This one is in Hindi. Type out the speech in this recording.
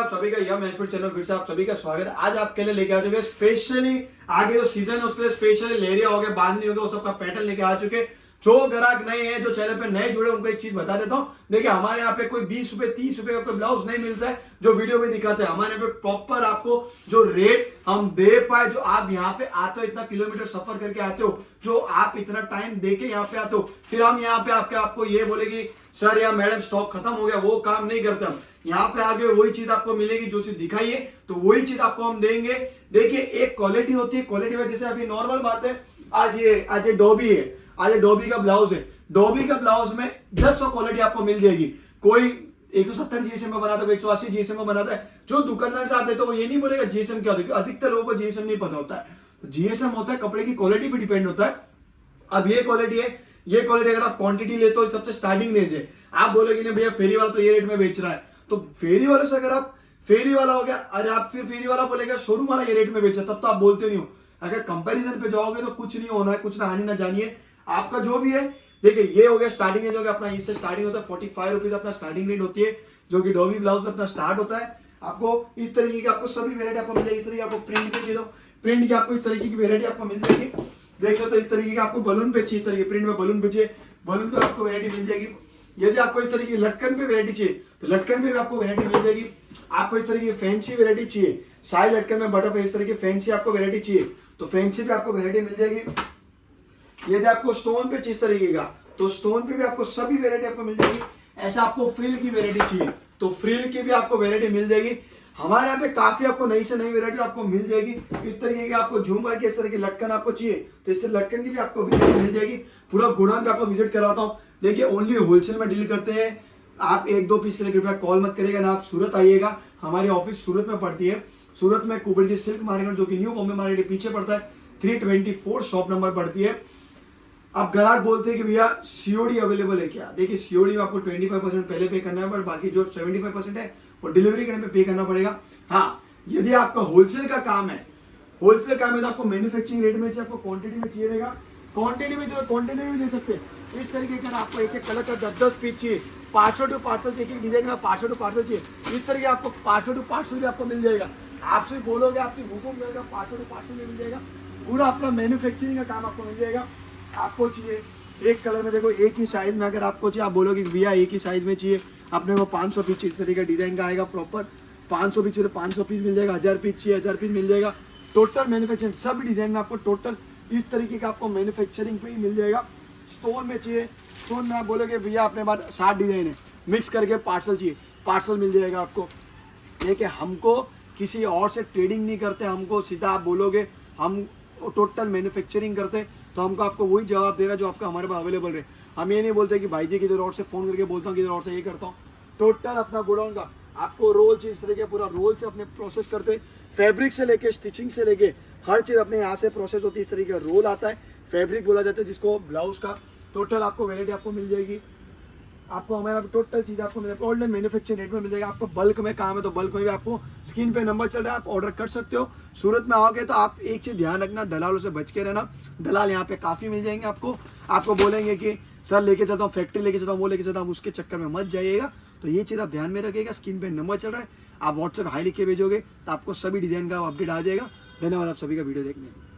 आप सभी का यम एक्सपर्ट चैनल फिर से आप सभी का स्वागत है। आज आपके लिए लेके आ चुके स्पेशली आगे जो सीजन है उसके लिए स्पेशली लेरिया हो गया, बांधनी हो गया, वो सबका पैटर्न लेके आ चुके। जो ग्राहक नए हैं, जो चैनल पे नए जुड़े, उनको एक चीज बता देता हूँ। देखिए हमारे यहाँ पे कोई 20 रुपए 30 रुपए का कोई ब्लाउज नहीं मिलता है जो वीडियो में दिखाते हैं। हमारे यहाँ पे प्रॉपर आपको जो रेट हम दे पाए, जो आप यहाँ पे आते हो, इतना किलोमीटर सफर करके आते हो, जो आप इतना टाइम देके यहाँ पे आते हो, फिर हम यहाँ पे आपको ये बोलेगी सर या मैडम स्टॉक खत्म हो गया, वो काम नहीं करते हम। यहाँ पे आगे वही चीज आपको मिलेगी, जो चीज दिखाइए तो वही चीज आपको हम देंगे। देखिए एक क्वालिटी होती है, क्वालिटी में जैसे अभी नॉर्मल बात है, आज ये डोबी है, आज ये डोबी का ब्लाउज है। डोबी का ब्लाउज में 10 क्वालिटी आपको मिल जाएगी। कोई 170 जीएसएम में बनाता है, कोई 180 जीएसएम में बनाता है। जो दुकानदार से आप लेते हो वो ये नहीं बोलेगा जीएसएम क्या होता है, अधिकतर लोगों को जीएसएम नहीं पता होता है। तो जीएसएम होता है कपड़े की क्वालिटी पे डिपेंड होता है। अब ये क्वालिटी है, ये क्वालिटी अगर आप क्वांटिटी लेते हो, सबसे स्टार्टिंग रेंज है। आप बोलोगे नहीं भैया फेरी वाला तो ये रेट में बेच रहा है, तो फेरी वाले से अगर आप फेरी वाला हो गया, अरे आप फिर फेरी वाला बोलेगा शोरूम वाला ये रेट में बेचा, तब तो आप बोलते नहीं हो। अगर कंपैरिजन पे जाओगे तो कुछ नहीं होना है, कुछ ना हानि ना जानिए। आपका जो भी है, देखिए ये हो गया स्टार्टिंग रेंज हो गया अपना, इससे स्टार्टिंग होता है 45 रुपीज अपना स्टार्टिंग रेट होती है, जो कि डोबी ब्लाउज अपना स्टार्ट होता है। आपको इस तरीके की आपको सभी वेरायटी आपको मिल जाएगी। इस तरीके आपको प्रिंट पे चाहिए, प्रिंट की आपको इस तरीके की वेरायटी आपको मिल जाएगी। देख सकते हो इस तरीके की आपको बलून पे चाहिए, इस तरीके प्रिंट में बलून पे चाहिए, बलून पे आपको वेरायटी मिल जाएगी। यदि आपको इस तरीके की लटकन पे वेरायटी चाहिए तो लटकन पे भी आपको वेरायटी मिल जाएगी। आपको इस तरीके की फैंसी वेरायटी चाहिए, साइज लटकन में बटरफ्लाई, इस तरीके फैंसी आपको वेरायटी चाहिए तो फैंसी पे आपको वेरायटी मिल जाएगी। यदि आपको स्टोन पे इस तरीके का, तो स्टोन पे भी आपको सभी वेरायटी आपको मिल जाएगी। ऐसा आपको फ्रिल की वेरायटी चाहिए तो फ्रिल की भी आपको वेरायटी मिल जाएगी। हमारे यहाँ पे काफी आपको नई से नई वेरायटी आपको मिल जाएगी। इस तरीके की आपको झूमर की, इस तरह की लटकन आपको चाहिए तो इससे लटकन की भी आपको वेरायटी मिल जाएगी। पूरा गुड़ान पे आपको विजिट कराता हूँ। देखिए ओनली होलसेल में डील करते हैं। आप 1-2 पीस के लिए कृपया कॉल मत करिएगा ना, आप सूरत आइएगा। हमारी ऑफिस सूरत में पड़ती है, सूरत में कुबेरजी सिल्क मार्केट, जो कि न्यू बॉम्बे मार्केट के पीछे पड़ता है, 324 शॉप नंबर पड़ती है। अब ग्राहक बोलते हैं कि भैया सीओडी अवेलेबल है क्या? देखिए सीओडी में आपको 25% पहले पे करना है, बट बाकी जो 75% है वो डिलीवरी करने पे पे करना पड़ेगा। हाँ, यदि आपका होलसेल का काम है, होलसेल काम है तो आपको मैन्युफैक्चरिंग रेट में चाहिए, आपको क्वांटिटी में चाहिए रहेगा, क्वांटिटी में जो क्वांटिटी में भी दे सकते हैं। इस तरीके का आपको एक कलर का 10 पीस चाहिए, पार्सल टू पार्सल, एक डिजाइन का पार्सल टू पार्सल चाहिए, इस तरीके आपको पार्सल टू पार्सल भी आपको मिल जाएगा। आपसे बोलोगे, आपसे हुकुम करेगा, पार्सल टू पार्सल भी मिल जाएगा। पूरा अपना मैन्युफैक्चरिंग का काम आपको मिल जाएगा। आपको चाहिए एक कलर में, देखो एक ही साइज में, अगर आपको चाहिए, आप बोलोगे भैया एक ही साइज में चाहिए, अपने को 500 पीस इस तरीके का डिजाइन का आएगा प्रॉपर। 500 पीस चाहिए 500 पीस मिल जाएगा, 1000 पीस चाहिए 1000 पीस मिल जाएगा। टोटल मैन्युफैक्चरिंग सब डिजाइन में आपको टोटल इस तरीके का आपको मैन्युफैक्चरिंग पे ही मिल जाएगा। स्टोन में चाहिए, स्टोन में आप बोलोगे भैया अपने पास 60 डिजाइन है, मिक्स करके पार्सल चाहिए, पार्सल मिल जाएगा आपको। देखिए हमको किसी और से ट्रेडिंग नहीं करते, हमको सीधा आप बोलोगे हम टोटल मैन्युफैक्चरिंग करते, तो हमको आपको वही जवाब दे रहा है जो आपका हमारे पास अवेलेबल रहे। हम ये नहीं बोलते कि भाई जी किधर और से फोन करके बोलता हूँ, किधर और से ये करता हूँ। टोटल अपना गोडाउन का आपको रोल चाहिए, इस तरीके पूरा रोल से अपने प्रोसेस करते, फैब्रिक से लेके स्टिचिंग से लेके हर चीज़ अपने यहाँ से प्रोसेस होती है। इस तरीके का रोल आता है, फैब्रिक बोला जाता है जिसको, ब्लाउज का। टोटल आपको वेरायटी आपको मिल जाएगी। आपको हमारा टोटल चीज़ आपको मिल जाएगी, ऑनलाइन मैन्युफैक्चरिंग रेट में मिल जाएगा। आपको बल्क में काम है तो बल्क में भी आपको स्क्रीन पे नंबर चल रहा है, आप ऑर्डर कर सकते हो। सूरत में आओगे तो आप एक चीज़ ध्यान रखना, दलालों से बच के रहना। दलाल यहाँ पे काफ़ी मिल जाएंगे आपको बोलेंगे कि सर लेके चलता हूँ, फैक्ट्री लेके चलता हूँ, वो लेके चलता हूँ, उसके चक्कर में मत जाइएगा। तो ये चीज़ आप ध्यान में रखिएगा। स्क्रीन पे नंबर चल रहा है, आप व्हाट्सएप हाई लिख के भेजोगे तो आपको सभी डिजाइन का अपडेट आ जाएगा। धन्यवाद आप सभी का वीडियो देखने।